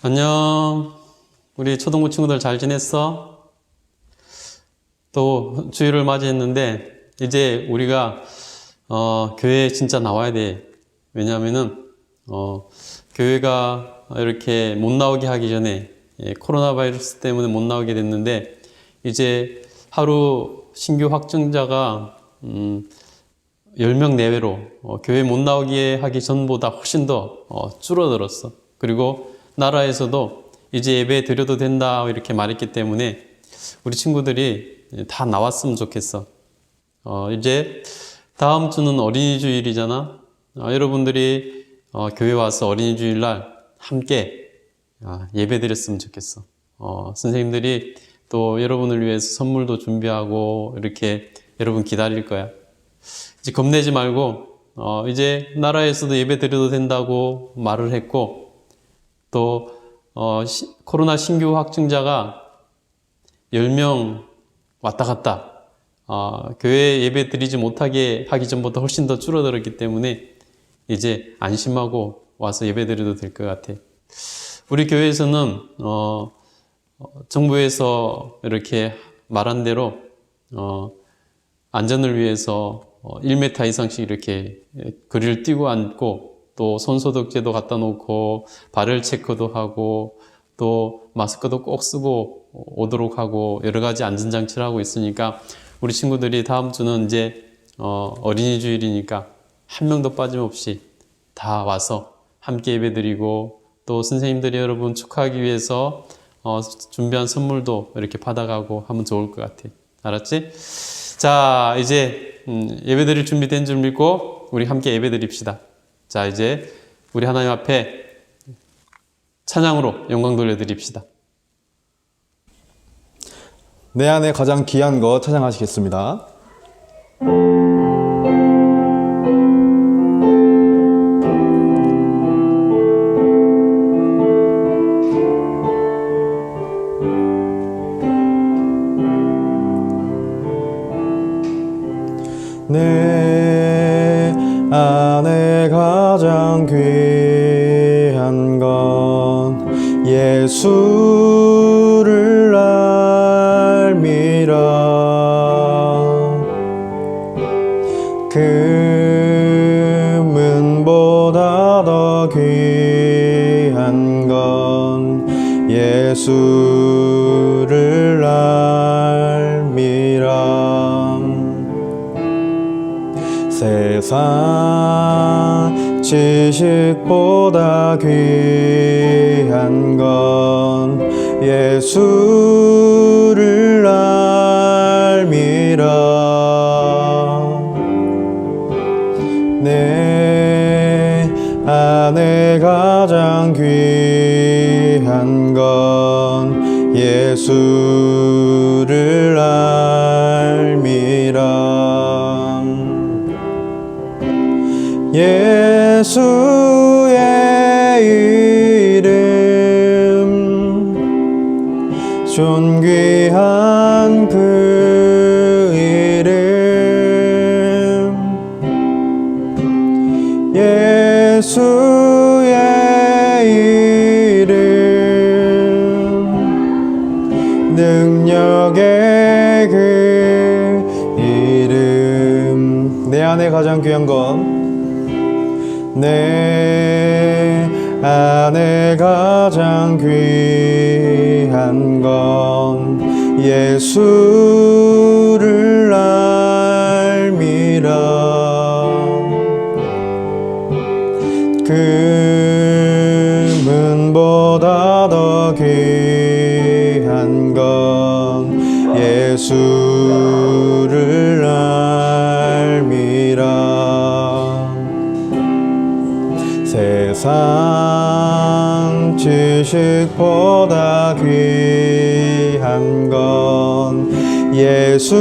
안녕. 우리 초등부 친구들 잘 지냈어? 또 주일을 맞이했는데 이제 우리가 교회에 진짜 나와야 돼. 왜냐하면은 교회가 이렇게 못 나오게 하기 전에 코로나 바이러스 때문에 못 나오게 됐는데 이제 하루 신규 확진자가 10명 내외로 교회 못 나오게 하기 전보다 훨씬 더 줄어들었어. 그리고 나라에서도 이제 예배 드려도 된다 이렇게 말했기 때문에 우리 친구들이 다 나왔으면 좋겠어. 이제 다음 주는 어린이 주일이잖아. 여러분들이 교회 와서 어린이 주일날 함께 예배 드렸으면 좋겠어. 선생님들이 또 여러분을 위해서 선물도 준비하고 이렇게 여러분 기다릴 거야. 이제 겁내지 말고 이제 나라에서도 예배 드려도 된다고 말을 했고 또 코로나 신규 확진자가 10명 왔다 갔다 교회 예배 드리지 못하게 하기 전보다 훨씬 더 줄어들었기 때문에 이제 안심하고 와서 예배 드려도 될 것 같아. 우리 교회에서는 정부에서 이렇게 말한 대로 안전을 위해서 1m 이상씩 이렇게 거리를 띄고 앉고 또 손소독제도 갖다 놓고 발열 체크도 하고 또 마스크도 꼭 쓰고 오도록 하고 여러 가지 안전장치를 하고 있으니까 우리 친구들이 다음 주는 이제 어린이 주일이니까 한 명도 빠짐없이 다 와서 함께 예배드리고 또 선생님들이 여러분 축하하기 위해서 준비한 선물도 이렇게 받아가고 하면 좋을 것 같아. 알았지? 자, 이제 예배드릴 준비된 줄 믿고 우리 함께 예배드립시다. 자, 이제 우리 하나님 앞에 찬양으로 영광 돌려드립시다. 내 안에 가장 귀한 것 찬양하시겠습니다. 내 안에 가장 귀한 건 예수를 알미라. 금은보다 더 귀한 건 예수를 알미라. 세상 지식보다 귀한 건 예수를 알미라. 내 안에 가장 귀한 건 예수를 알미라. 예수의 이름 존귀한 그 이름 예수의 이름 능력의 그 이름 내 안에 가장 귀한 건 내 안에 가장 귀한 건 예수를 알미라. 금은보다 더 귀한 건 예수를 알미라. 세상 지식보다 귀한 건 예수를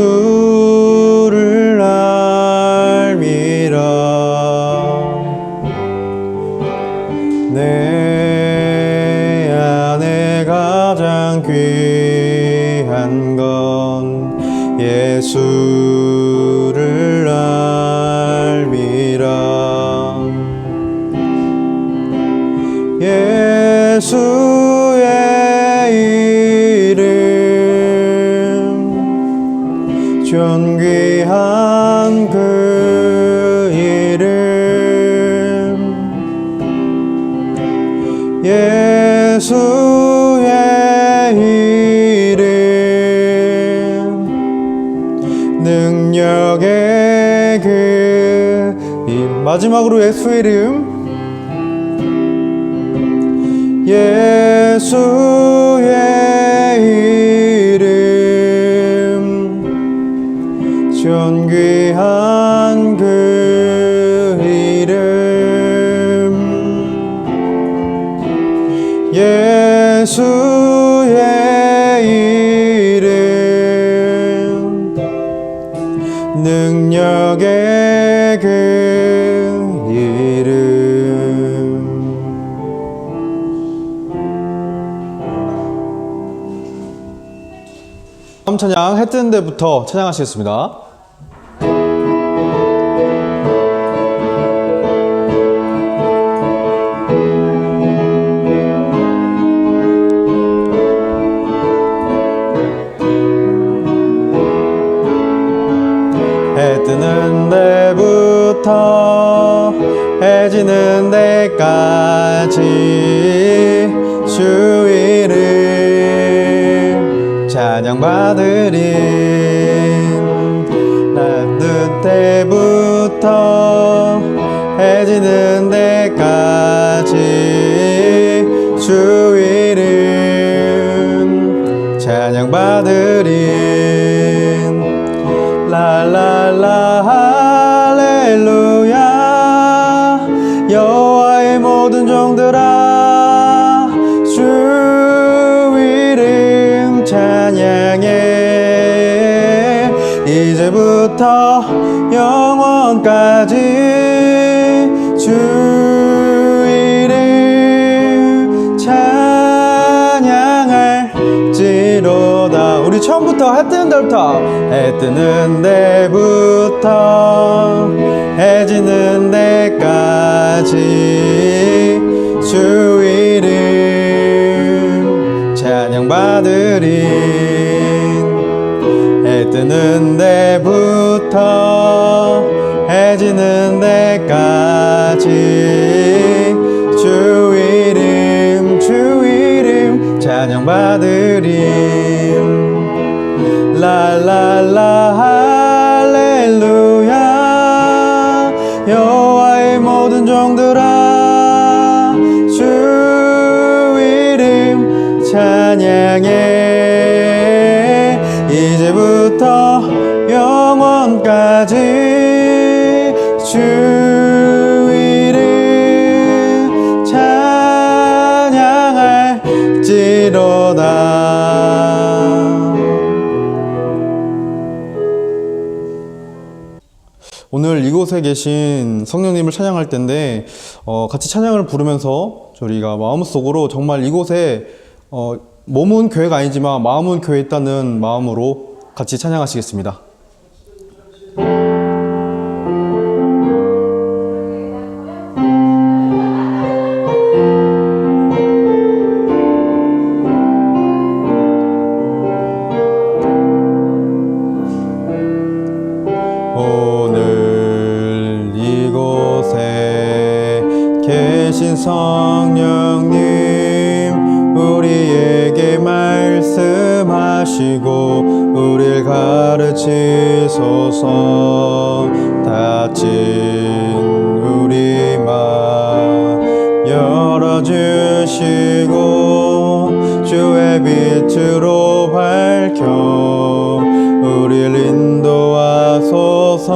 알미라. 내 안에 가장 귀한 건 예수를 알미라. 예수의 이름 존귀한 그 이름 예수의 이름 능력의 그 이름 마지막으로 예수의 이름 예수의 이름 존귀한 그 이름 예수의 이름 능력의 그 이름 다음 찬양 해 뜨는 데부터 찬양하시겠습니다. 해 뜨는 데부터 해 지는 데까지 주 이름 찬양받으리 낮는 때부터 해 지는 데까지 주 이름 찬양받으리 랄랄라 할렐루야 여호와의 모든 종들아 주 이름 찬양해 이제부터 영원까지 주 이름 찬양할지로다 우리 처음부터 해 뜨는 데부터 해 뜨는 데부터 해 지는 데까지 주 이름 찬양받으리 해 뜨는 데부터 해 지는 데까지 주 이름 찬양받으리 랄랄라 할렐루야 여호와의 모든 종들아 주 이름 찬양해 이제부터 영원까지 주 이름 찬양할지로다 오늘 이곳에 계신 성령님을 찬양할 텐데 같이 찬양을 부르면서 저희가 마음속으로 정말 이곳에 몸은 교회가 아니지만 마음은 교회에 있다는 마음으로 같이 찬양하시겠습니다. 오늘 이곳에 계신 성령님 우리에게 말씀하시고 우리를 가르치소서 다친 우리 맘 열어주시고 주의 빛으로 밝혀 우리를 인도하소서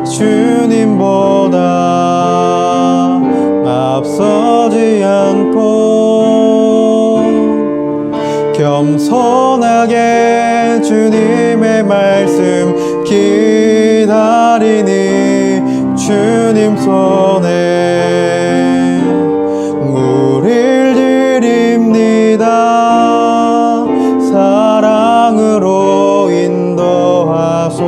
주님보다 앞서지 않고 겸손하게 주님의 말씀 기다리니 주님 손에 우릴 드립니다 사랑으로 인도하소서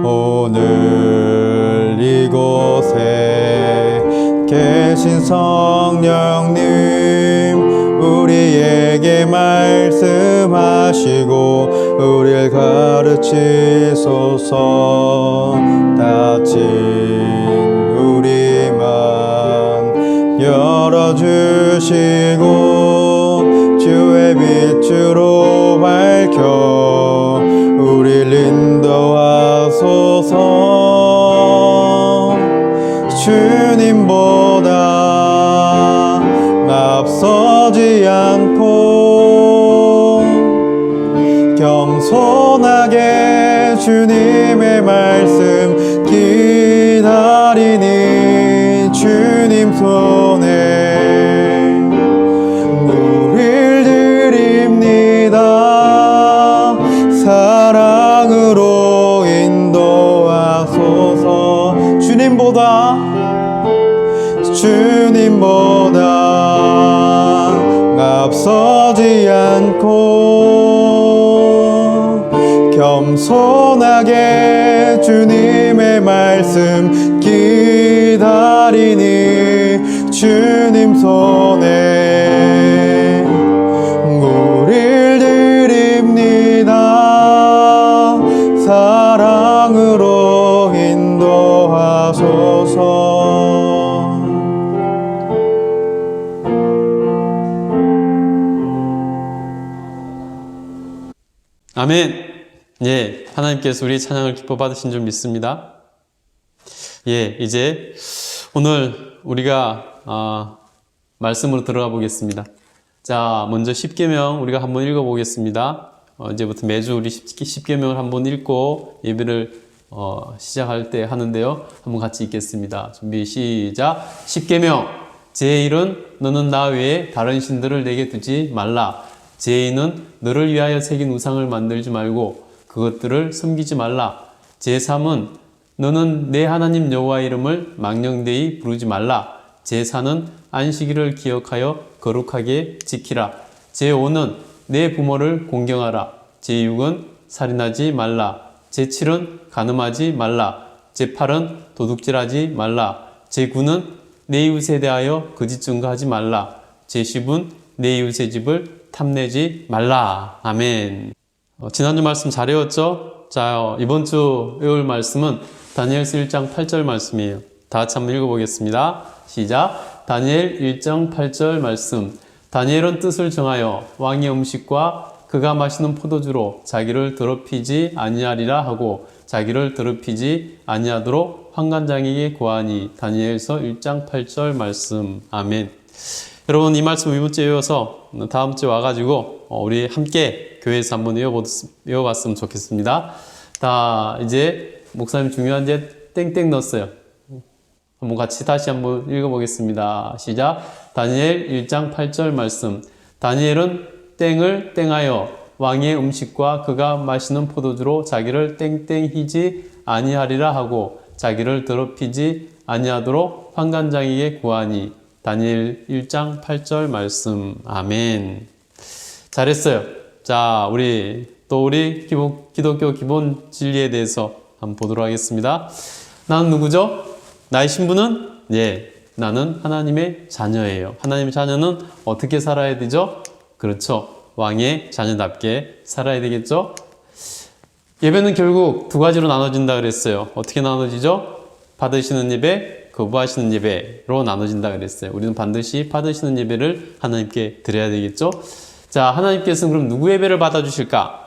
오늘 이곳에 계신 성령님 우리에게 말씀하시고 우리를 가르치소서. 다친 우리 맘 열어주시고 주의 빛으로 밝혀 우리를 인도하소서. 주님보다 앞서지 않고 겸손하게 주님의 말씀 기다리니 주님 손에 우릴 드립니다. 사랑으로 인도하소서. 주님보다 앞서지 않고 겸손하게 주님의 말씀 기다리니 주님 손에 우릴 드립니다. 사랑으로 인도하소서. 아멘. 예, 하나님께서 우리 찬양을 기뻐 받으신 줄 믿습니다. 예, 이제 오늘 우리가 말씀으로 들어가 보겠습니다. 자, 먼저 십계명 우리가 한번 읽어보겠습니다. 이제부터 매주 우리 십계명을 한번 읽고 예배를 시작할 때 하는데요. 한번 같이 읽겠습니다. 준비 시작. 십계명. 제1은 너는 나 외에 다른 신들을 내게 두지 말라. 제2는 너를 위하여 새긴 우상을 만들지 말고 그것들을 섬기지 말라. 제3은 너는 내 하나님 여호와 이름을 망령되이 부르지 말라. 제4는 안식일을 기억하여 거룩하게 지키라. 제5는 내 부모를 공경하라. 제6은 살인하지 말라. 제7은 간음하지 말라. 제8은 도둑질하지 말라. 제9는 내 이웃에 대하여 거짓 증거하지 말라. 제10은 내 이웃의 집을 탐내지 말라. 아멘. 지난주 말씀 잘 외웠죠? 자, 이번 주 외울 말씀은 다니엘서 1장 8절 말씀이에요. 다 같이 한번 읽어보겠습니다. 시작. 다니엘 1장 8절 말씀. 다니엘은 뜻을 정하여 왕의 음식과 그가 마시는 포도주로 자기를 더럽히지 아니하리라 하고 자기를 더럽히지 아니하도록 환관장에게 구하니. 다니엘서 1장 8절 말씀. 아멘. 여러분, 이 말씀 이번 주에 외워서 다음 주에 와가지고 우리 함께 교회에서 한번 외워봤으면 좋겠습니다. 다 이제 목사님 중요한 제 땡땡 넣었어요. 한번 같이 다시 한번 읽어보겠습니다. 시작. 다니엘 1장 8절 말씀. 다니엘은 땡을 땡하여 왕의 음식과 그가 마시는 포도주로 자기를 땡땡히지 아니하리라 하고 자기를 더럽히지 아니하도록 환관장에게 구하니. 다니엘 1장 8절 말씀. 아멘. 잘했어요. 자, 우리 기독교 기본 진리에 대해서 한번 보도록 하겠습니다. 나는 누구죠? 나의 신분은? 예, 나는 하나님의 자녀예요. 하나님의 자녀는 어떻게 살아야 되죠? 그렇죠. 왕의 자녀답게 살아야 되겠죠? 예배는 결국 두 가지로 나눠진다 그랬어요. 어떻게 나눠지죠? 받으시는 예배, 거부하시는 예배로 나눠진다 그랬어요. 우리는 반드시 받으시는 예배를 하나님께 드려야 되겠죠? 자, 하나님께서는 그럼 누구 예배를 받아주실까?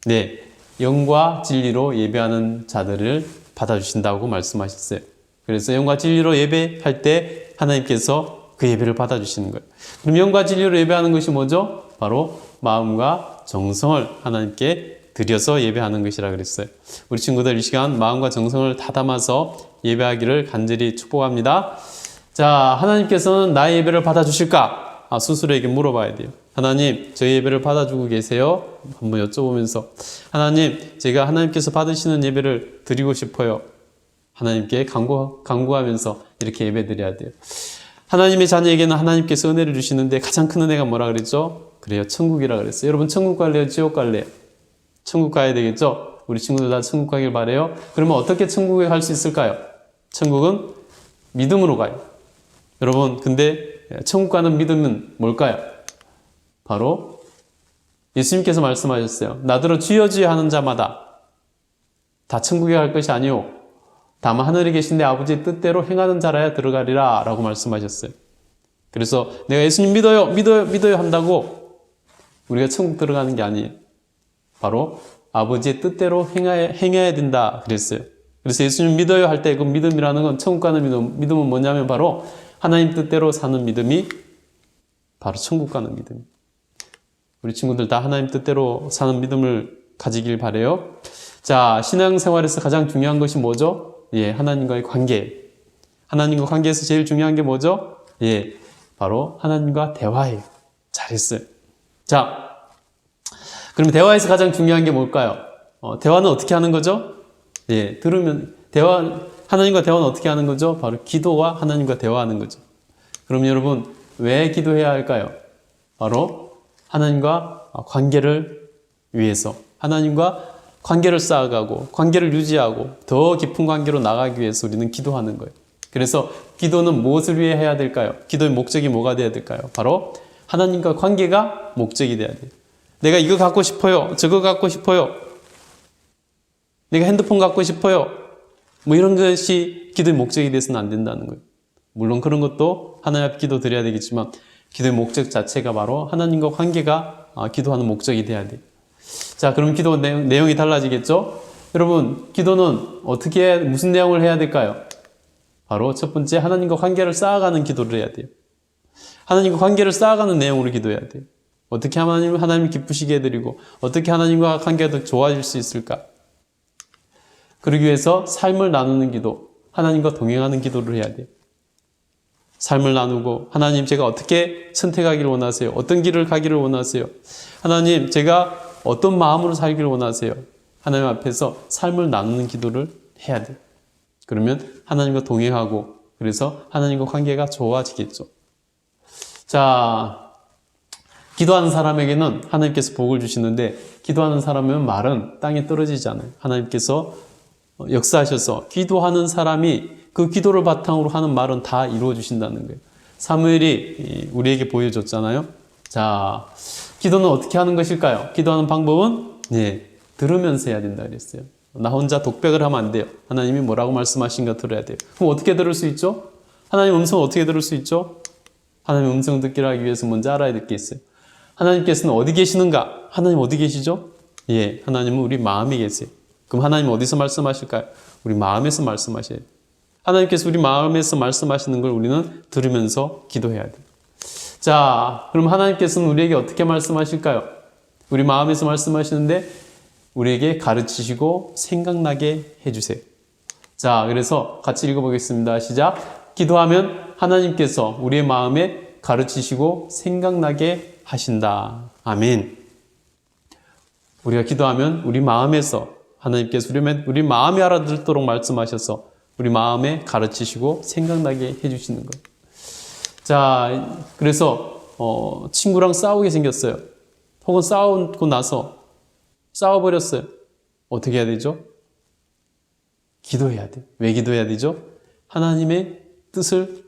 네, 영과 진리로 예배하는 자들을 받아주신다고 말씀하셨어요. 그래서 영과 진리로 예배할 때 하나님께서 그 예배를 받아주시는 거예요. 그럼 영과 진리로 예배하는 것이 뭐죠? 바로 마음과 정성을 하나님께 드려서 예배하는 것이라 그랬어요. 우리 친구들 이 시간 마음과 정성을 다 담아서 예배하기를 간절히 축복합니다. 자, 하나님께서는 나의 예배를 받아주실까? 스스로에게 물어봐야 돼요. 하나님, 저희 예배를 받아주고 계세요? 한번 여쭤보면서 하나님, 제가 하나님께서 받으시는 예배를 드리고 싶어요. 하나님께 간구하면서 이렇게 예배 드려야 돼요. 하나님의 자녀에게는 하나님께서 은혜를 주시는데 가장 큰 은혜가 뭐라 그랬죠? 그래요, 천국이라 그랬어요. 여러분, 천국 갈래요? 지옥 갈래요? 천국 가야 되겠죠? 우리 친구들 다 천국 가길 바래요. 그러면 어떻게 천국에 갈 수 있을까요? 천국은 믿음으로 가요. 여러분, 근데 천국 가는 믿음은 뭘까요? 바로 예수님께서 말씀하셨어요. 나더러 주여 주여 하는 자마다 다 천국에 갈 것이 아니오. 다만 하늘에 계신 내 아버지의 뜻대로 행하는 자라야 들어가리라 라고 말씀하셨어요. 그래서 내가 예수님 믿어요, 믿어요, 믿어요 한다고 우리가 천국 들어가는 게 아니에요. 바로 아버지의 뜻대로 행해야 된다 그랬어요. 그래서 예수님 믿어요 할 때 그 믿음이라는 건 천국 가는 믿음, 믿음은 뭐냐면 바로 하나님 뜻대로 사는 믿음이 바로 천국 가는 믿음. 우리 친구들 다 하나님 뜻대로 사는 믿음을 가지길 바라요. 자, 신앙생활에서 가장 중요한 것이 뭐죠? 예, 하나님과의 관계. 하나님과 관계에서 제일 중요한 게 뭐죠? 예, 바로 하나님과 대화예요. 잘했어요. 자, 그럼 대화에서 가장 중요한 게 뭘까요? 대화는 어떻게 하는 거죠? 예, 하나님과 대화는 어떻게 하는 거죠? 바로 기도와 하나님과 대화하는 거죠. 그럼 여러분, 왜 기도해야 할까요? 바로 하나님과 관계를 위해서, 하나님과 관계를 쌓아가고 관계를 유지하고 더 깊은 관계로 나가기 위해서 우리는 기도하는 거예요. 그래서 기도는 무엇을 위해 해야 될까요? 기도의 목적이 뭐가 돼야 될까요? 바로 하나님과 관계가 목적이 돼야 돼요. 내가 이거 갖고 싶어요. 저거 갖고 싶어요. 내가 핸드폰 갖고 싶어요. 뭐 이런 것이 기도의 목적이 돼서는 안 된다는 거예요. 물론 그런 것도 하나님 앞에 기도 드려야 되겠지만 기도의 목적 자체가 바로 하나님과 관계가 기도하는 목적이 돼야 돼요. 자, 그럼 기도 내용이 달라지겠죠? 여러분, 기도는 무슨 내용을 해야 될까요? 바로 첫 번째, 하나님과 관계를 쌓아가는 기도를 해야 돼요. 하나님과 관계를 쌓아가는 내용으로 기도해야 돼요. 어떻게 하나님을 기쁘시게 해드리고, 어떻게 하나님과 관계가 더 좋아질 수 있을까? 그러기 위해서 삶을 나누는 기도, 하나님과 동행하는 기도를 해야 돼요. 삶을 나누고, 하나님 제가 어떻게 선택하기를 원하세요? 어떤 길을 가기를 원하세요? 하나님 제가 어떤 마음으로 살기를 원하세요? 하나님 앞에서 삶을 나누는 기도를 해야 돼요. 그러면 하나님과 동행하고 그래서 하나님과 관계가 좋아지겠죠. 자, 기도하는 사람에게는 하나님께서 복을 주시는데 기도하는 사람은 말은 땅에 떨어지지 않아요. 하나님께서 역사하셔서 기도하는 사람이 그 기도를 바탕으로 하는 말은 다 이루어 주신다는 거예요. 사무엘이 우리에게 보여줬잖아요. 자, 기도는 어떻게 하는 것일까요? 기도하는 방법은 들으면서 해야 된다 그랬어요. 나 혼자 독백을 하면 안 돼요. 하나님이 뭐라고 말씀하신가 들어야 돼요. 그럼 어떻게 들을 수 있죠? 하나님 음성을 어떻게 들을 수 있죠? 하나님 음성 듣기를 하기 위해서 먼저 알아야 될 게 있어요. 하나님께서는 어디 계시는가? 하나님 어디 계시죠? 예, 하나님은 우리 마음에 계세요. 그럼 하나님 어디서 말씀하실까요? 우리 마음에서 말씀하셔야 돼요. 하나님께서 우리 마음에서 말씀하시는 걸 우리는 들으면서 기도해야 돼요. 자, 그럼 하나님께서는 우리에게 어떻게 말씀하실까요? 우리 마음에서 말씀하시는데 우리에게 가르치시고 생각나게 해주세요. 자, 그래서 같이 읽어보겠습니다. 시작. 기도하면 하나님께서 우리의 마음에 가르치시고 생각나게 하신다. 아멘. 우리가 기도하면 우리 마음에서 하나님께서 우리 마음에 알아듣도록 말씀하셔서 우리 마음에 가르치시고 생각나게 해주시는 거예요. 자, 그래서 친구랑 싸우게 생겼어요. 혹은 싸우고 나서 싸워버렸어요. 어떻게 해야 되죠? 기도해야 돼요. 왜 기도해야 되죠? 하나님의 뜻을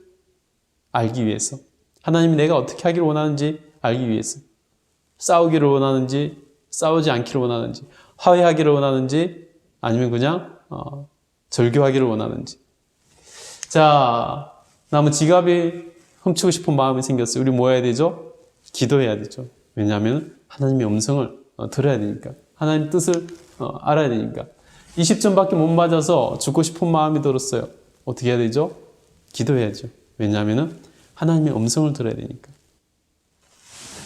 알기 위해서. 하나님이 내가 어떻게 하기를 원하는지 알기 위해서. 싸우기를 원하는지, 싸우지 않기를 원하는지, 화해하기를 원하는지, 아니면 그냥 절교하기를 원하는지. 자, 남은 지갑이 훔치고 싶은 마음이 생겼어요. 우리 뭐 해야 되죠? 기도해야 되죠. 왜냐하면 하나님의 음성을 들어야 되니까. 하나님 뜻을 알아야 되니까. 20점밖에 못 맞아서 죽고 싶은 마음이 들었어요. 어떻게 해야 되죠? 기도해야죠. 왜냐하면 하나님의 음성을 들어야 되니까.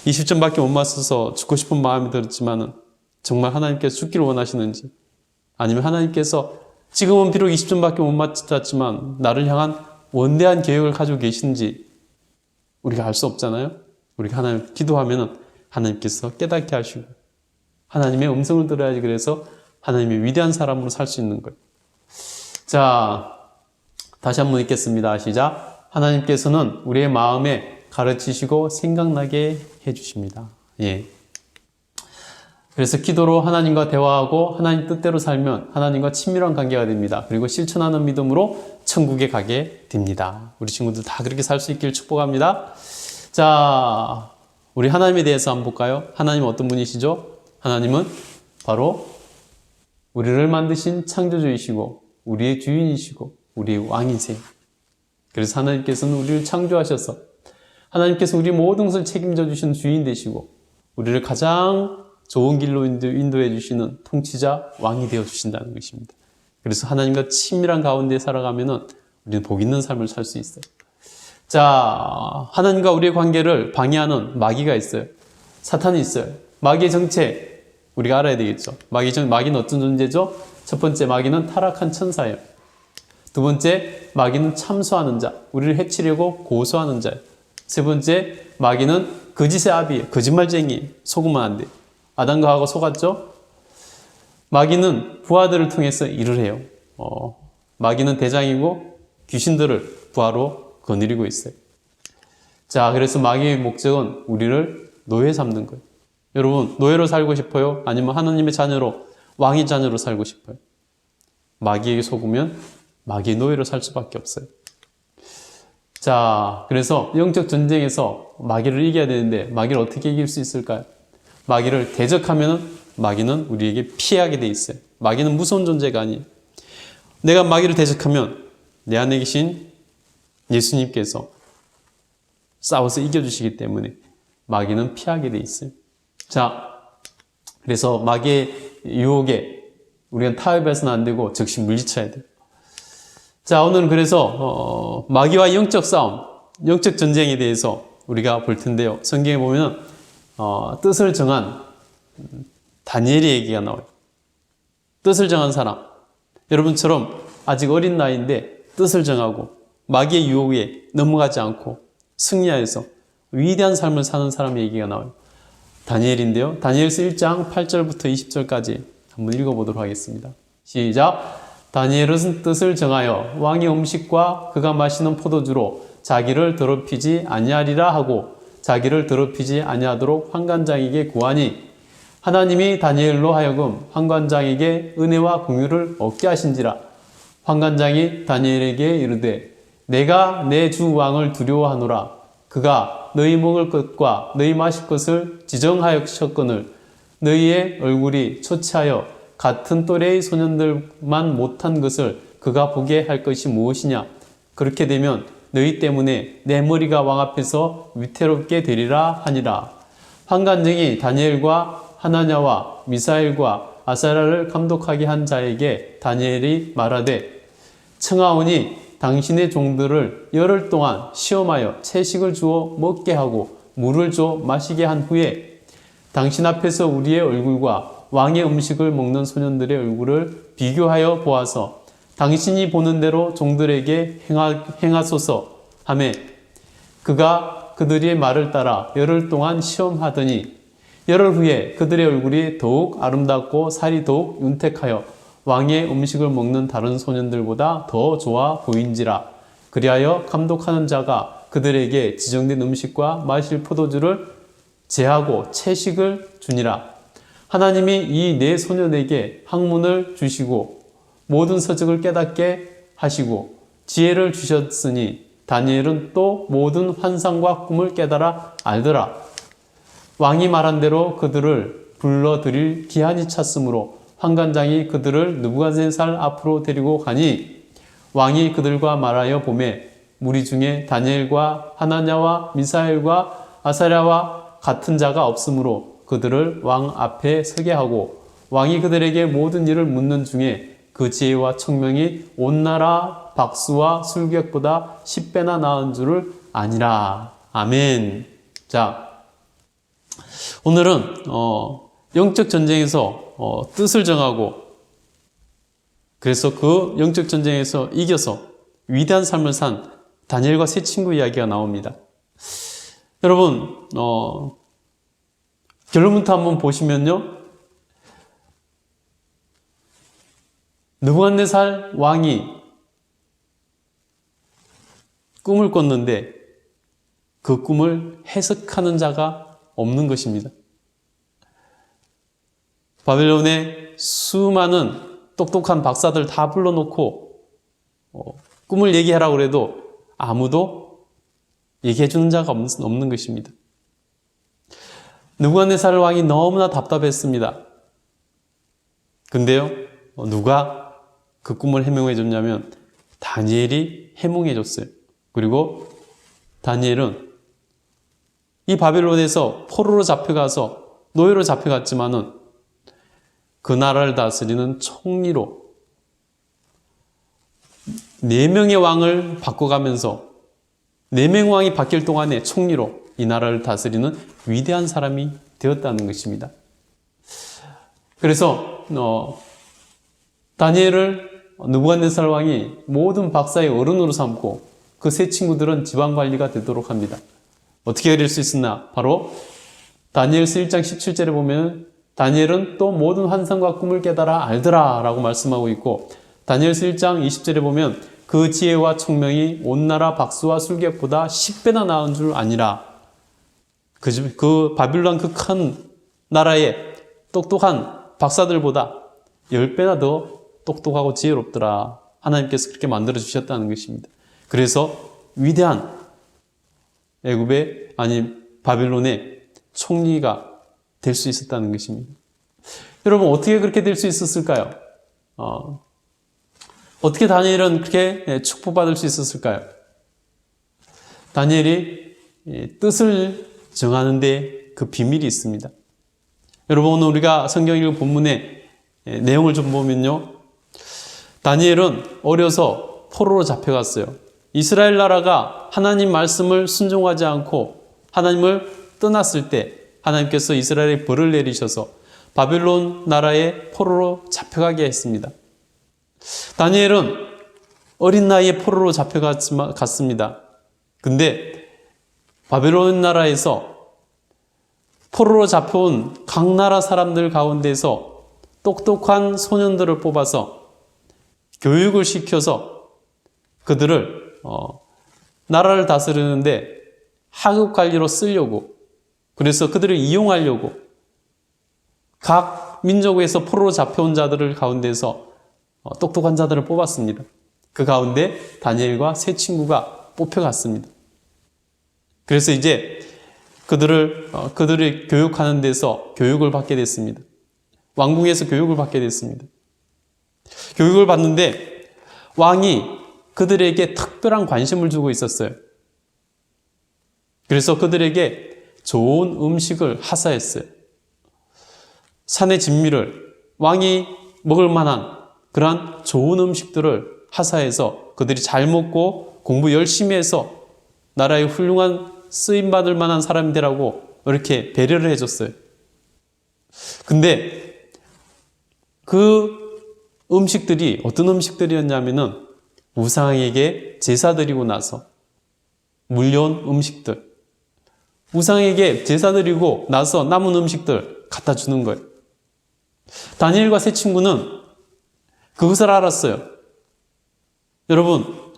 20점밖에 못 맞아서 죽고 싶은 마음이 들었지만 정말 하나님께서 죽기를 원하시는지, 아니면 하나님께서 지금은 비록 20점밖에 못 맞았지만 나를 향한 원대한 계획을 가지고 계신지 우리가 알 수 없잖아요. 우리가 하나님 기도하면 하나님께서 깨닫게 하시고 하나님의 음성을 들어야지. 그래서 하나님의 위대한 사람으로 살 수 있는 거예요. 자, 다시 한번 읽겠습니다. 시작. 하나님께서는 우리의 마음에 가르치시고 생각나게 해주십니다. 예. 그래서 기도로 하나님과 대화하고 하나님 뜻대로 살면 하나님과 친밀한 관계가 됩니다. 그리고 실천하는 믿음으로 천국에 가게 됩니다. 우리 친구들 다 그렇게 살 수 있기를 축복합니다. 자, 우리 하나님에 대해서 한번 볼까요? 하나님은 어떤 분이시죠? 하나님은 바로 우리를 만드신 창조주이시고 우리의 주인이시고 우리의 왕이세요. 그래서 하나님께서는 우리를 창조하셔서 하나님께서 우리 모든 것을 책임져 주시는 주인 되시고 우리를 가장 좋은 길로 인도해 주시는 통치자 왕이 되어 주신다는 것입니다. 그래서 하나님과 친밀한 가운데 살아가면은 우리는 복 있는 삶을 살 수 있어요. 자, 하나님과 우리의 관계를 방해하는 마귀가 있어요. 사탄이 있어요. 마귀의 정체 우리가 알아야 되겠죠. 마귀는 어떤 존재죠? 첫 번째 마귀는 타락한 천사예요. 두 번째 마귀는 참소하는 자, 우리를 해치려고 고소하는 자예요. 세 번째 마귀는 거짓의 아비예요. 거짓말쟁이, 속으면 안 돼. 아담과 하와가 속았죠? 마귀는 부하들을 통해서 일을 해요. 마귀는 대장이고 귀신들을 부하로 거느리고 있어요. 자, 그래서 마귀의 목적은 우리를 노예 삼는 거예요. 여러분, 노예로 살고 싶어요? 아니면 하나님의 자녀로, 왕의 자녀로 살고 싶어요? 마귀에게 속으면 마귀의 노예로 살 수밖에 없어요. 자, 그래서 영적 전쟁에서 마귀를 이겨야 되는데 마귀를 어떻게 이길 수 있을까요? 마귀를 대적하면 마귀는 우리에게 피하게 돼 있어요. 마귀는 무서운 존재가 아니에요. 내가 마귀를 대적하면 내 안에 계신 예수님께서 싸워서 이겨주시기 때문에 마귀는 피하게 돼 있어요. 자, 그래서 마귀의 유혹에 우리가 타협해서는 안 되고 즉시 물리쳐야 돼요. 자, 오늘은 그래서 마귀와 영적 싸움, 영적 전쟁에 대해서 우리가 볼 텐데요. 성경에 보면 뜻을 정한 다니엘의 얘기가 나와요. 뜻을 정한 사람, 여러분처럼 아직 어린 나이인데 뜻을 정하고 마귀의 유혹에 넘어가지 않고 승리하여서 위대한 삶을 사는 사람의 얘기가 나와요. 다니엘인데요. 다니엘서 1장 8절부터 20절까지 한번 읽어보도록 하겠습니다. 시작! 다니엘은 뜻을 정하여 왕의 음식과 그가 마시는 포도주로 자기를 더럽히지 아니하리라 하고 자기를 더럽히지 아니하도록 환관장에게 구하니 하나님이 다니엘로 하여금 환관장에게 은혜와 공유를 얻게 하신지라. 환관장이 다니엘에게 이르되 내가 내 주 왕을 두려워하노라. 그가 너희 먹을 것과 너희 마실 것을 지정하였거늘 너희의 얼굴이 초췌하여 같은 또래의 소년들만 못한 것을 그가 보게 할 것이 무엇이냐. 그렇게 되면 너희 때문에 내 머리가 왕 앞에서 위태롭게 되리라 하니라. 환관장이 다니엘과 하나냐와 미사엘과 아사랴를 감독하게 한 자에게 다니엘이 말하되 청하오니 당신의 종들을 열흘 동안 시험하여 채식을 주어 먹게 하고 물을 줘 마시게 한 후에 당신 앞에서 우리의 얼굴과 왕의 음식을 먹는 소년들의 얼굴을 비교하여 보아서 당신이 보는 대로 종들에게 행하소서 하매 그가 그들의 말을 따라 열흘 동안 시험하더니 열흘 후에 그들의 얼굴이 더욱 아름답고 살이 더욱 윤택하여 왕의 음식을 먹는 다른 소년들보다 더 좋아 보인지라. 그리하여 감독하는 자가 그들에게 지정된 음식과 마실 포도주를 제하고 채식을 주니라. 하나님이 이 네 소년에게 학문을 주시고 모든 서적을 깨닫게 하시고 지혜를 주셨으니 다니엘은 또 모든 환상과 꿈을 깨달아 알더라. 왕이 말한 대로 그들을 불러들일 기한이 찼으므로 환관장이 그들을 느부갓네살 앞으로 데리고 가니 왕이 그들과 말하여 보매 무리 중에 다니엘과 하나냐와 미사엘과 아사랴와 같은 자가 없으므로 그들을 왕 앞에 서게 하고 왕이 그들에게 모든 일을 묻는 중에 그 지혜와 청명이 온 나라 박수와 술객보다 10배나 나은 줄을 아니라. 아멘. 자, 오늘은 영적 전쟁에서 뜻을 정하고 그래서 그 영적 전쟁에서 이겨서 위대한 삶을 산 다니엘과 세 친구 이야기가 나옵니다. 여러분 결론부터 한번 보시면요. 느부갓네살 왕이 꿈을 꿨는데 그 꿈을 해석하는 자가 없는 것입니다. 바벨론에 수많은 똑똑한 박사들 다 불러놓고 꿈을 얘기하라고 그래도 아무도 얘기해 주는 자가 없는 것입니다. 느부갓네살 왕이 너무나 답답했습니다. 근데요, 누가 그 꿈을 해몽해 줬냐면 다니엘이 해몽해 줬어요. 그리고 다니엘은 이 바벨론에서 포로로 잡혀가서 노예로 잡혀갔지만은 그 나라를 다스리는 총리로 4명의 왕을 바꿔가면서 4명 왕이 바뀔 동안에 총리로 이 나라를 다스리는 위대한 사람이 되었다는 것입니다. 그래서 다니엘을 느부갓네살 왕이 모든 박사의 어른으로 삼고 그 세 친구들은 지방관리가 되도록 합니다. 어떻게 그릴 수 있었나? 바로 다니엘서 1장 17절에 보면 다니엘은 또 모든 환상과 꿈을 깨달아 알더라 라고 말씀하고 있고, 다니엘서 1장 20절에 보면 그 지혜와 총명이 온 나라 박수와 술객보다 10배나 나은 줄 아니라. 그 바빌론 그 큰 나라의 똑똑한 박사들보다 10배나 더 똑똑하고 지혜롭더라. 하나님께서 그렇게 만들어 주셨다는 것입니다. 그래서 위대한 애굽의 바빌론의 총리가 될 수 있었다는 것입니다. 여러분, 어떻게 그렇게 될 수 있었을까요? 어떻게 다니엘은 그렇게 축복받을 수 있었을까요? 다니엘이 뜻을 정하는 데 그 비밀이 있습니다. 여러분, 오늘 우리가 성경 읽은 본문의 내용을 좀 보면요, 다니엘은 어려서 포로로 잡혀갔어요. 이스라엘 나라가 하나님 말씀을 순종하지 않고 하나님을 떠났을 때 하나님께서 이스라엘에 벌을 내리셔서 바벨론 나라의 포로로 잡혀가게 했습니다. 다니엘은 어린 나이에 포로로 잡혀갔습니다. 근데 바벨론 나라에서 포로로 잡혀온 각 나라 사람들 가운데서 똑똑한 소년들을 뽑아서 교육을 시켜서 그들을 나라를 다스리는데 하급 관리로 쓰려고, 그래서 그들을 이용하려고 각 민족에서 포로로 잡혀온 자들을 가운데서 똑똑한 자들을 뽑았습니다. 그 가운데 다니엘과 세 친구가 뽑혀갔습니다. 그래서 이제 그들을 교육하는 데서 교육을 받게 됐습니다. 왕궁에서 교육을 받게 됐습니다. 교육을 받는데 왕이 그들에게 특별한 관심을 주고 있었어요. 그래서 그들에게 좋은 음식을 하사했어요. 산의 진미를, 왕이 먹을 만한 그러한 좋은 음식들을 하사해서 그들이 잘 먹고 공부 열심히 해서 나라의 훌륭한 쓰임받을 만한 사람이 되라고 이렇게 배려를 해줬어요. 근데 그 음식들이 어떤 음식들이었냐면은 우상에게 제사 드리고 나서 물려온 음식들, 우상에게 제사 드리고 나서 남은 음식들 갖다 주는 거예요. 다니엘과 세 친구는 그것을 알았어요. 여러분,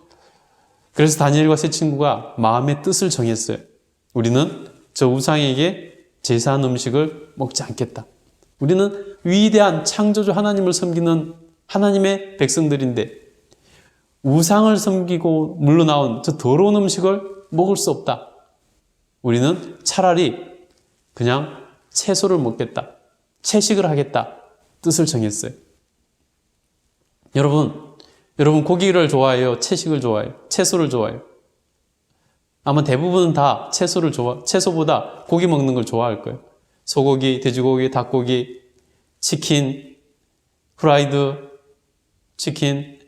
그래서 다니엘과 세 친구가 마음의 뜻을 정했어요. 우리는 저 우상에게 제사한 음식을 먹지 않겠다. 우리는 위대한 창조주 하나님을 섬기는 하나님의 백성들인데 우상을 섬기고 물러나온 저 더러운 음식을 먹을 수 없다. 우리는 차라리 그냥 채소를 먹겠다. 채식을 하겠다. 뜻을 정했어요. 여러분 고기를 좋아해요? 채식을 좋아해요? 채소를 좋아해요? 아마 대부분은 다 채소보다 고기 먹는 걸 좋아할 거예요. 소고기, 돼지고기, 닭고기, 치킨, 프라이드 치킨,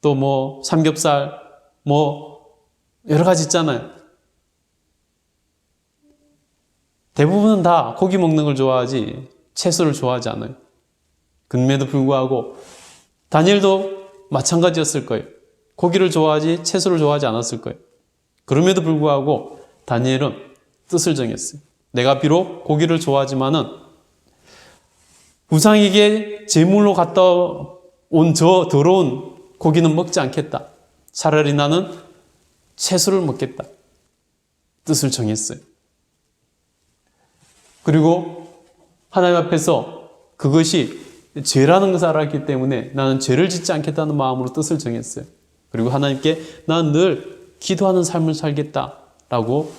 또 뭐 삼겹살, 뭐 여러 가지 있잖아요. 대부분은 다 고기 먹는 걸 좋아하지 채소를 좋아하지 않아요. 그럼에도 불구하고 다니엘도 마찬가지였을 거예요. 고기를 좋아하지 채소를 좋아하지 않았을 거예요. 그럼에도 불구하고 다니엘은 뜻을 정했어요. 내가 비록 고기를 좋아하지만은 우상에게 제물로 갖다 온 저 더러운 고기는 먹지 않겠다. 차라리 나는 채소를 먹겠다. 뜻을 정했어요. 그리고 하나님 앞에서 그것이 죄라는 것을 알았기 때문에 나는 죄를 짓지 않겠다는 마음으로 뜻을 정했어요. 그리고 하나님께 난 늘 기도하는 삶을 살겠다라고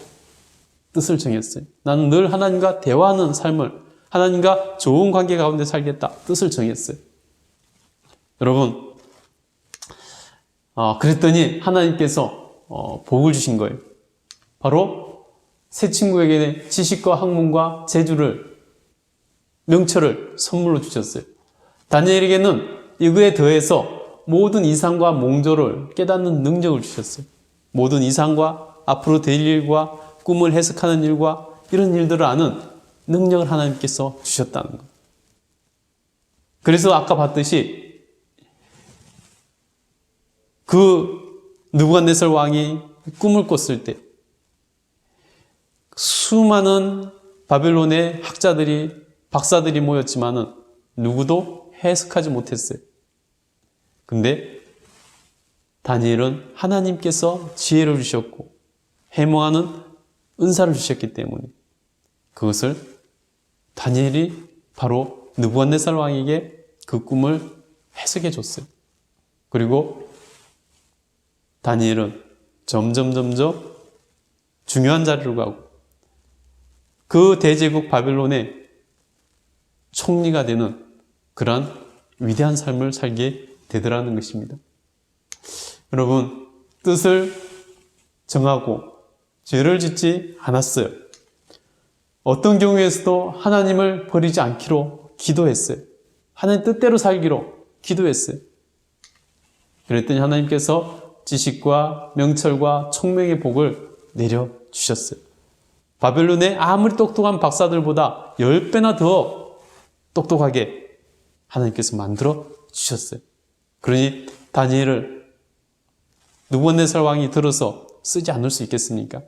뜻을 정했어요. 나는 늘 하나님과 대화하는 삶을, 하나님과 좋은 관계 가운데 살겠다 뜻을 정했어요. 여러분, 그랬더니 하나님께서 복을 주신 거예요. 바로 새 친구에게는 지식과 학문과 재주를, 명철을 선물로 주셨어요. 다니엘에게는 이거에 더해서 모든 이상과 몽조를 깨닫는 능력을 주셨어요. 모든 이상과 앞으로 될 일과 꿈을 해석하는 일과 이런 일들을 아는 능력을 하나님께서 주셨다는 거예요. 그래서 아까 봤듯이 그 느부갓네살 왕이 꿈을 꿨을 때 수많은 바벨론의 학자들이, 박사들이 모였지만은 누구도 해석하지 못했어요. 근데 다니엘은 하나님께서 지혜를 주셨고 해몽하는 은사를 주셨기 때문에 그것을 다니엘이 바로 느부갓네살 왕에게 그 꿈을 해석해 줬어요. 그리고 다니엘은 점점 중요한 자리로 가고 그 대제국 바벨론의 총리가 되는 그러한 위대한 삶을 살게 되더라는 것입니다. 여러분, 뜻을 정하고 죄를 짓지 않았어요. 어떤 경우에서도 하나님을 버리지 않기로 기도했어요. 하나님 뜻대로 살기로 기도했어요. 그랬더니 하나님께서 지식과 명철과 총명의 복을 내려주셨어요. 바벨론의 아무리 똑똑한 박사들보다 10배나 더 똑똑하게 하나님께서 만들어 주셨어요. 그러니 다니엘을 느부갓네살 왕이 들어서 쓰지 않을 수 있겠습니까?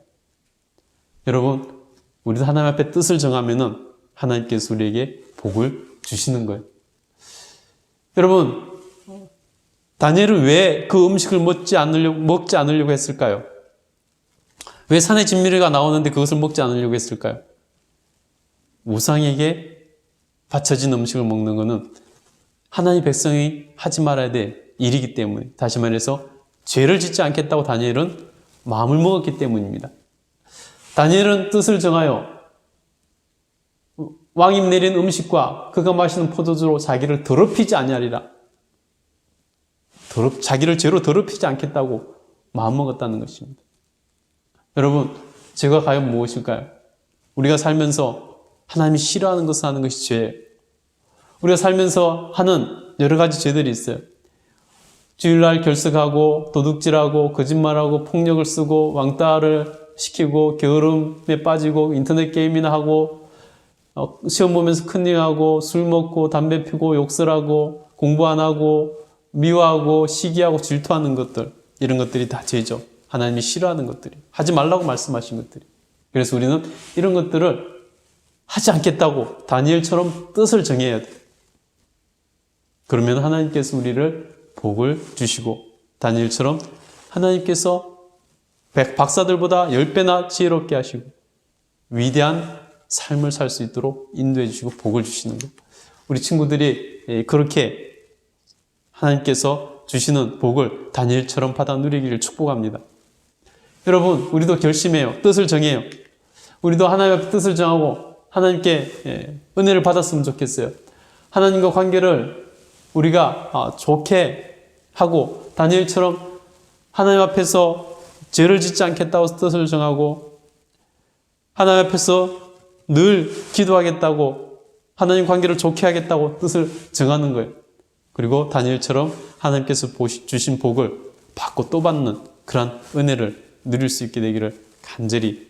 여러분, 우리도 하나님 앞에 뜻을 정하면은 하나님께서 우리에게 복을 주시는 거예요. 여러분, 다니엘은 왜 그 음식을 먹지 않으려고 했을까요? 왜 산의 진미래가 나오는데 그것을 먹지 않으려고 했을까요? 우상에게 바쳐진 음식을 먹는 것은 하나님 백성이 하지 말아야 될 일이기 때문에, 다시 말해서 죄를 짓지 않겠다고 다니엘은 마음을 먹었기 때문입니다. 다니엘은 뜻을 정하여 왕이 내린 음식과 그가 마시는 포도주로 자기를 더럽히지 아니하리라. 자기를 죄로 더럽히지 않겠다고 마음먹었다는 것입니다. 여러분, 죄가 과연 무엇일까요? 우리가 살면서 하나님이 싫어하는 것을 하는 것이 죄예요. 우리가 살면서 하는 여러 가지 죄들이 있어요. 주일날 결석하고 도둑질하고 거짓말하고 폭력을 쓰고 왕따를 시키고 게으름에 빠지고 인터넷 게임이나 하고 시험 보면서 큰일하고 술 먹고 담배 피고 욕설하고 공부 안 하고 미워하고 시기하고 질투하는 것들, 이런 것들이 다 죄죠. 하나님이 싫어하는 것들이, 하지 말라고 말씀하신 것들이. 그래서 우리는 이런 것들을 하지 않겠다고 다니엘처럼 뜻을 정해야 돼요. 그러면 하나님께서 우리를 복을 주시고 다니엘처럼 하나님께서 박사들보다 10배나 지혜롭게 하시고 위대한 삶을 살 수 있도록 인도해 주시고 복을 주시는 거예요. 우리 친구들이 그렇게 하나님께서 주시는 복을 다니엘처럼 받아 누리기를 축복합니다. 여러분, 우리도 결심해요. 뜻을 정해요. 우리도 하나님 앞에 뜻을 정하고 하나님께 은혜를 받았으면 좋겠어요. 하나님과 관계를 우리가 좋게 하고 다니엘처럼 하나님 앞에서 죄를 짓지 않겠다고 뜻을 정하고 하나님 앞에서 늘 기도하겠다고, 하나님 관계를 좋게 하겠다고 뜻을 정하는 거예요. 그리고 다니엘처럼 하나님께서 주신 복을 받고 또 받는 그러한 은혜를 누릴 수 있게 되기를 간절히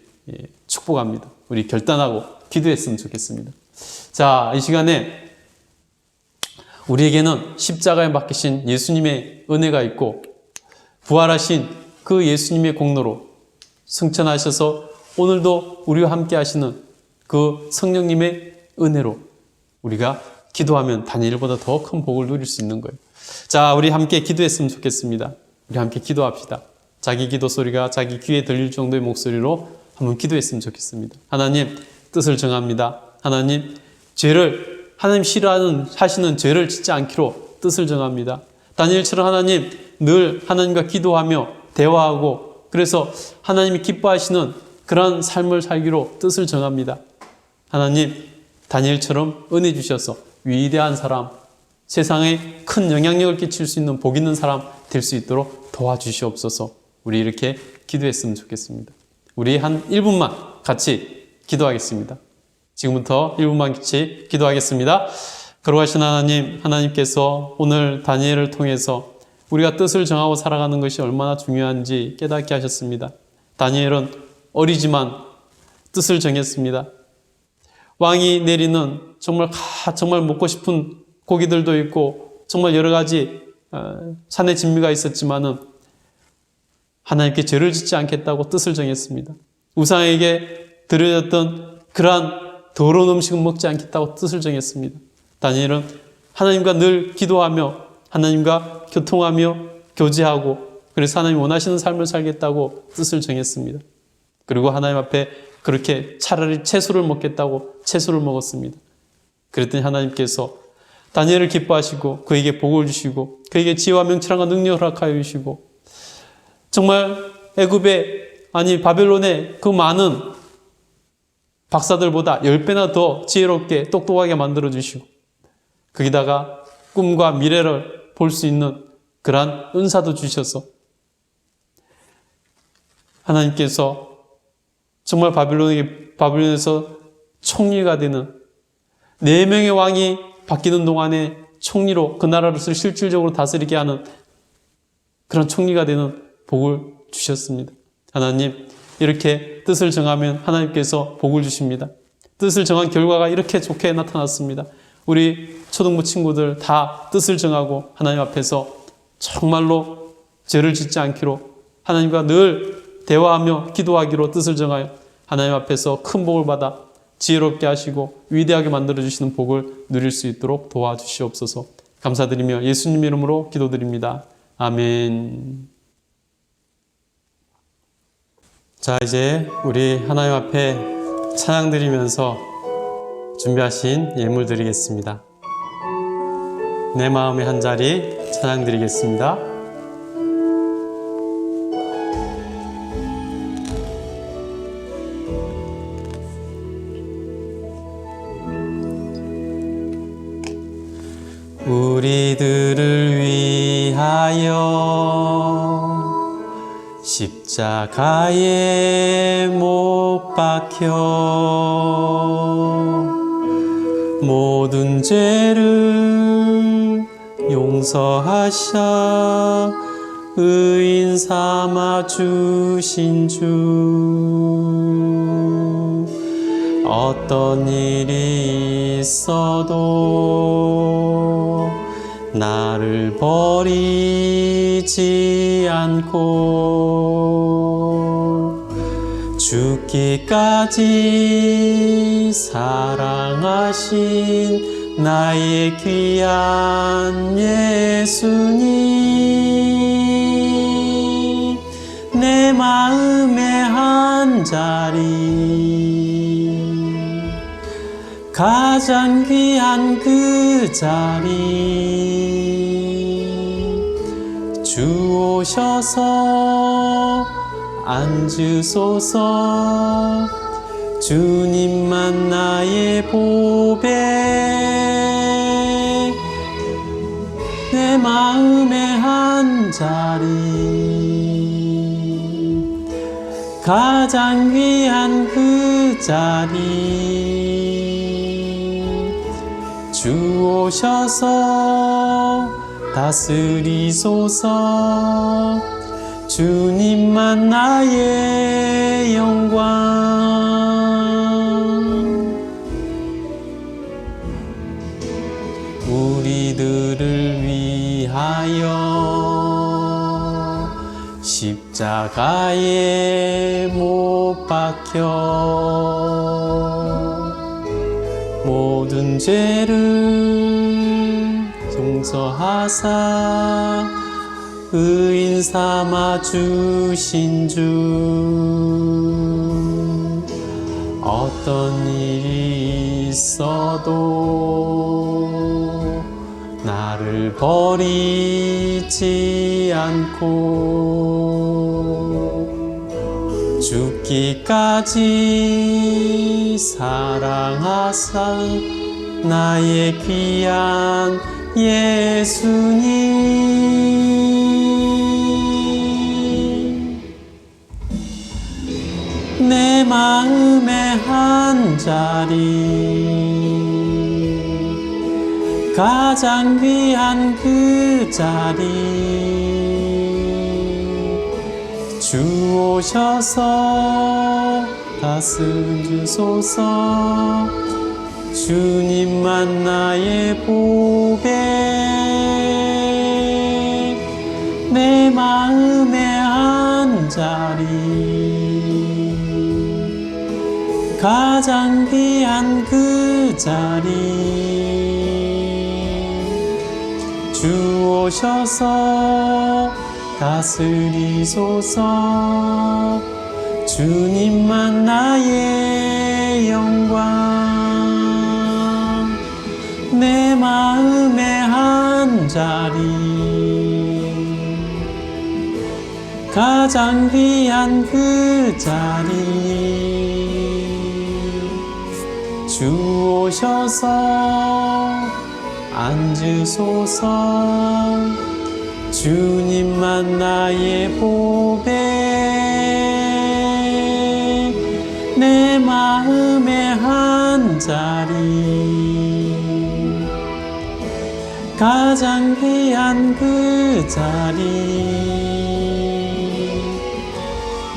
축복합니다. 우리 결단하고 기도했으면 좋겠습니다. 자, 이 시간에 우리에게는 십자가에 맡기신 예수님의 은혜가 있고 부활하신 그 예수님의 공로로 승천하셔서 오늘도 우리와 함께 하시는 그 성령님의 은혜로 우리가 기도하면 다니엘보다 더 큰 복을 누릴 수 있는 거예요. 자, 우리 함께 기도했으면 좋겠습니다. 우리 함께 기도합시다. 자기 기도 소리가 자기 귀에 들릴 정도의 목소리로 한번 기도했으면 좋겠습니다. 하나님, 뜻을 정합니다. 하나님, 하나님 하시는 죄를 짓지 않기로 뜻을 정합니다. 다니엘처럼 하나님, 늘 하나님과 기도하며 대화하고 그래서 하나님이 기뻐하시는 그런 삶을 살기로 뜻을 정합니다. 하나님, 다니엘처럼 은혜 주셔서 위대한 사람, 세상에 큰 영향력을 끼칠 수 있는 복 있는 사람 될 수 있도록 도와주시옵소서. 우리 이렇게 기도했으면 좋겠습니다. 우리 한 1분만 같이 기도하겠습니다. 지금부터 1분만 같이 기도하겠습니다. 거룩하신 하나님, 하나님께서 오늘 다니엘을 통해서 우리가 뜻을 정하고 살아가는 것이 얼마나 중요한지 깨닫게 하셨습니다. 다니엘은 어리지만 뜻을 정했습니다. 왕이 내리는 정말 먹고 싶은 고기들도 있고 정말 여러 가지 산의 진미가 있었지만은 하나님께 죄를 짓지 않겠다고 뜻을 정했습니다. 우상에게 드려졌던 그러한 더러운 음식은 먹지 않겠다고 뜻을 정했습니다. 다니엘은 하나님과 늘 기도하며 하나님과 교통하며 교제하고 그래서 하나님 원하시는 삶을 살겠다고 뜻을 정했습니다. 그리고 하나님 앞에 그렇게 차라리 채소를 먹겠다고 채소를 먹었습니다. 그랬더니 하나님께서 다니엘을 기뻐하시고 그에게 복을 주시고 그에게 지혜와 명철함과 능력을 허락하여 주시고 정말 애굽의 바벨론의 그 많은 박사들보다 10배나 더 지혜롭게 똑똑하게 만들어 주시고 거기다가 꿈과 미래를 볼 수 있는 그러한 은사도 주셔서 하나님께서 정말 바빌론에서 총리가 되는 4명의 왕이 바뀌는 동안에 총리로 그 나라를 실질적으로 다스리게 하는 그런 총리가 되는 복을 주셨습니다. 하나님, 이렇게 뜻을 정하면 하나님께서 복을 주십니다. 뜻을 정한 결과가 이렇게 좋게 나타났습니다. 우리 초등부 친구들 다 뜻을 정하고 하나님 앞에서 정말로 죄를 짓지 않기로 하나님과 늘 대화하며 기도하기로 뜻을 정하여 하나님 앞에서 큰 복을 받아 지혜롭게 하시고 위대하게 만들어주시는 복을 누릴 수 있도록 도와주시옵소서. 감사드리며 예수님 이름으로 기도드립니다. 아멘. 자, 이제 우리 하나님 앞에 찬양 드리면서 준비하신 예물 드리겠습니다. 내 마음의 한 자리 찬양 드리겠습니다. 우리들을 위하여 십자가에 못 박혀 모든 죄를 용서하사 의인 삼아 주신 주 어떤 일이 있어도 나를 버리지 않고 죽기까지 사랑하신 나의 귀한 예수님 내 마음의 한 자리 가장 귀한 그 자리 주 오셔서 앉으소서 주님만 나의 보배 내 마음의 한 자리 가장 귀한 그 자리 주 오셔서 다스리소서 주님만 나의 영광 우리들을 위하여 십자가에 못 박혀 모든 죄를 용서하사 의인 삼아 주신 주 어떤 일이 있어도 나를 나를 버리지 않고 죽기까지 사랑하사 나의 귀한 예수님, 내 마음의 한 자리, 가장 귀한 그 자리, 주 오셔서 다스려 주소서. 주님만 나의 보배, 내 마음의 한 자리, 가장 귀한 그 자리, 주 오셔서 다스리소서. 주님만 나의 영광, 내 마음의 한 자리, 가장 귀한 그 자리, 주 오셔서 앉으소서. 주님만 나의 보배, 내 마음의 한 자리, 가장 귀한 그 자리,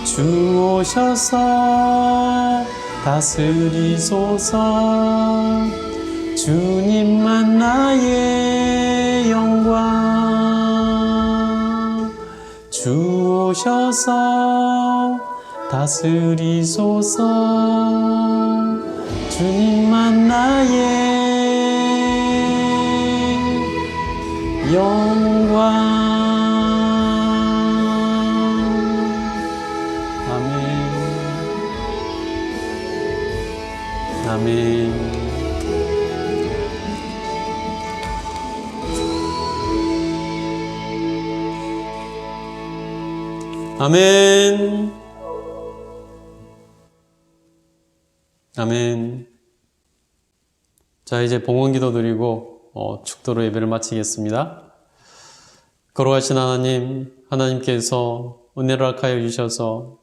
주 오셔서 다스리소서. 주님만 나의 영광, 주 오셔서 다스리소서. 주님만 나의 영광. 아멘. 아멘. 아멘. 아멘. 자, 이제 봉헌기도 드리고 축도로 예배를 마치겠습니다. 걸어가신 하나님, 하나님께서 은혜를 허락하여 주셔서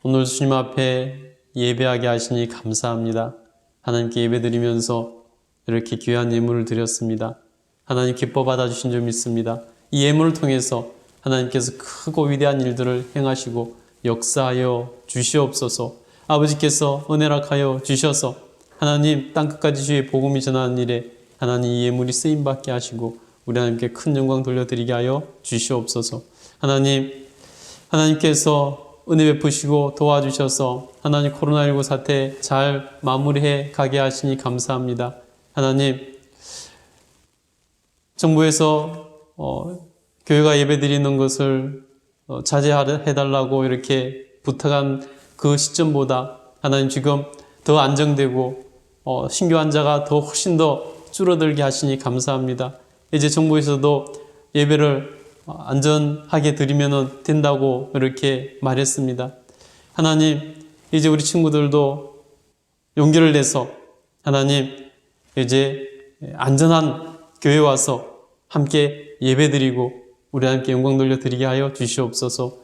오늘 주님 앞에 예배하게 하시니 감사합니다. 하나님께 예배드리면서 이렇게 귀한 예물을 드렸습니다. 하나님 기뻐 받아주신 줄 믿습니다. 이 예물을 통해서 하나님께서 크고 위대한 일들을 행하시고 역사하여 주시옵소서. 아버지께서 은혜락하여 주셔서 하나님 땅끝까지 주의 복음이 전하는 일에 하나님 이 예물이 쓰임받게 하시고 우리 하나님께 큰 영광 돌려드리게 하여 주시옵소서. 하나님께서 은혜 베푸시고 도와주셔서 하나님 코로나19 사태 잘 마무리해 가게 하시니 감사합니다. 하나님 정부에서 교회가 예배드리는 것을 자제해달라고 이렇게 부탁한 그 시점보다 하나님 지금 더 안정되고 신규 환자가 더 훨씬 더 줄어들게 하시니 감사합니다. 이제 정부에서도 예배를 안전하게 드리면 된다고 이렇게 말했습니다. 하나님 이제 우리 친구들도 용기를 내서 하나님 이제 안전한 교회 와서 함께 예배드리고 우리 함께 영광 돌려드리게 하여 주시옵소서.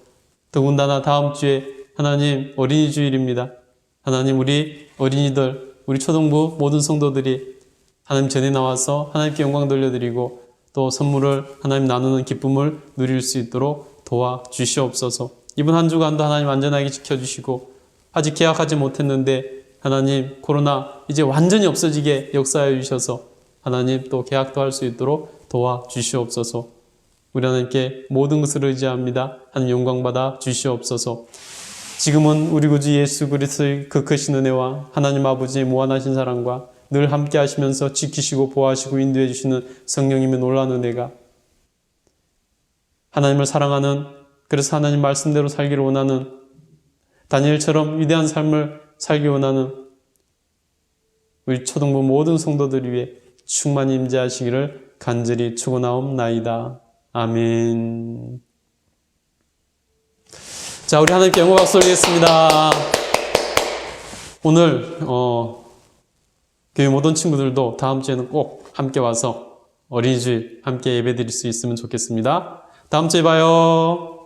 더군다나 다음 주에 하나님 어린이 주일입니다. 하나님 우리 어린이들, 우리 초등부 모든 성도들이 하나님 전에 나와서 하나님께 영광 돌려드리고 또 선물을 하나님 나누는 기쁨을 누릴 수 있도록 도와주시옵소서. 이번 한 주간도 하나님 안전하게 지켜주시고 아직 계약하지 못했는데 하나님 코로나 이제 완전히 없어지게 역사해 주셔서 하나님 또 계약도 할 수 있도록 도와주시옵소서. 우리 하나님께 모든 것을 의지합니다. 하나님 영광받아 주시옵소서. 지금은 우리 구주 예수 그리스도의 그 크신 은혜와 하나님 아버지의 무한하신 사랑과 늘 함께 하시면서 지키시고 보호하시고 인도해 주시는 성령님의 놀라운 은혜가 하나님을 사랑하는, 그래서 하나님 말씀대로 살기를 원하는, 다니엘처럼 위대한 삶을 살기 원하는 우리 초등부 모든 성도들 위해 충만히 임재하시기를 간절히 축원하옵나이다. 아멘. 자, 우리 하나님께 영광 박수 올리겠습니다. 오늘 교회 모든 친구들도 다음 주에는 꼭 함께 와서 어린이집 함께 예배드릴 수 있으면 좋겠습니다. 다음 주에 봐요.